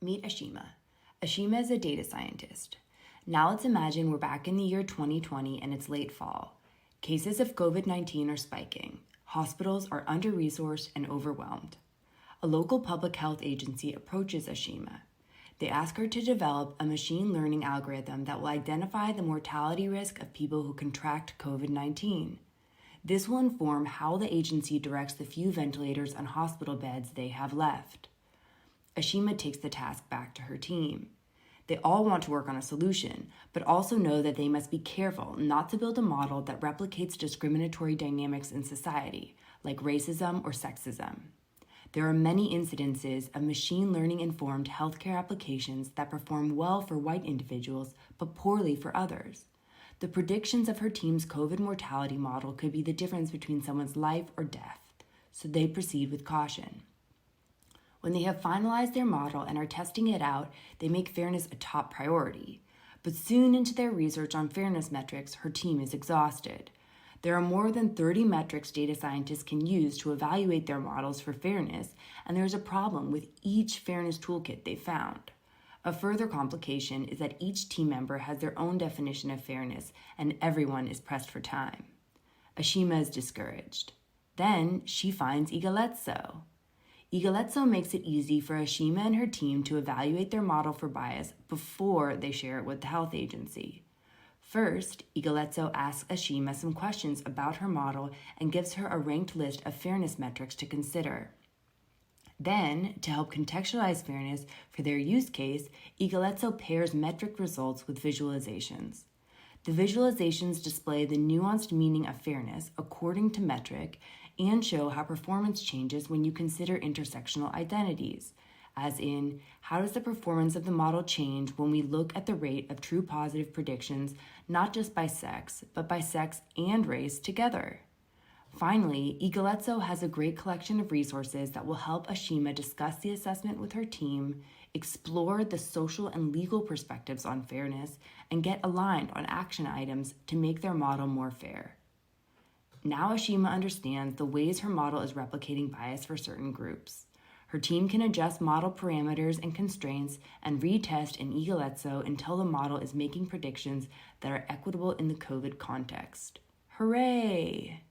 Meet Ashima. Ashima is a data scientist. Now let's imagine we're back in the year 2020 and it's late fall. Cases of COVID-19 are spiking. Hospitals are under-resourced and overwhelmed. A local public health agency approaches Ashima. They ask her to develop a machine learning algorithm that will identify the mortality risk of people who contract COVID-19. This will inform how the agency directs the few ventilators and hospital beds they have left. Ashima takes the task back to her team. They all want to work on a solution, but also know that they must be careful not to build a model that replicates discriminatory dynamics in society, like racism or sexism. There are many incidences of machine learning-informed healthcare applications that perform well for white individuals, but poorly for others. The predictions of her team's COVID mortality model could be the difference between someone's life or death, so they proceed with caution. When they have finalized their model and are testing it out, they make fairness a top priority. But soon into their research on fairness metrics, her team is exhausted. There are more than 30 metrics data scientists can use to evaluate their models for fairness, and there is a problem with each fairness toolkit they found. A further complication is that each team member has their own definition of fairness, and everyone is pressed for time. Ashima is discouraged. Then she finds Egaleco. Egaleco makes it easy for Ashima and her team to evaluate their model for bias before they share it with the health agency. First, Egaleco asks Ashima some questions about her model and gives her a ranked list of fairness metrics to consider. Then, to help contextualize fairness for their use case, Egaleco pairs metric results with visualizations. The visualizations display the nuanced meaning of fairness according to metric and show how performance changes when you consider intersectional identities, as in, how does the performance of the model change when we look at the rate of true positive predictions, not just by sex, but by sex and race together? Finally, Egaleco has a great collection of resources that will help Ashima discuss the assessment with her team, explore the social and legal perspectives on fairness, and get aligned on action items to make their model more fair. Now Ashima understands the ways her model is replicating bias for certain groups. Her team can adjust model parameters and constraints and retest in Egaleco until the model is making predictions that are equitable in the COVID context. Hooray!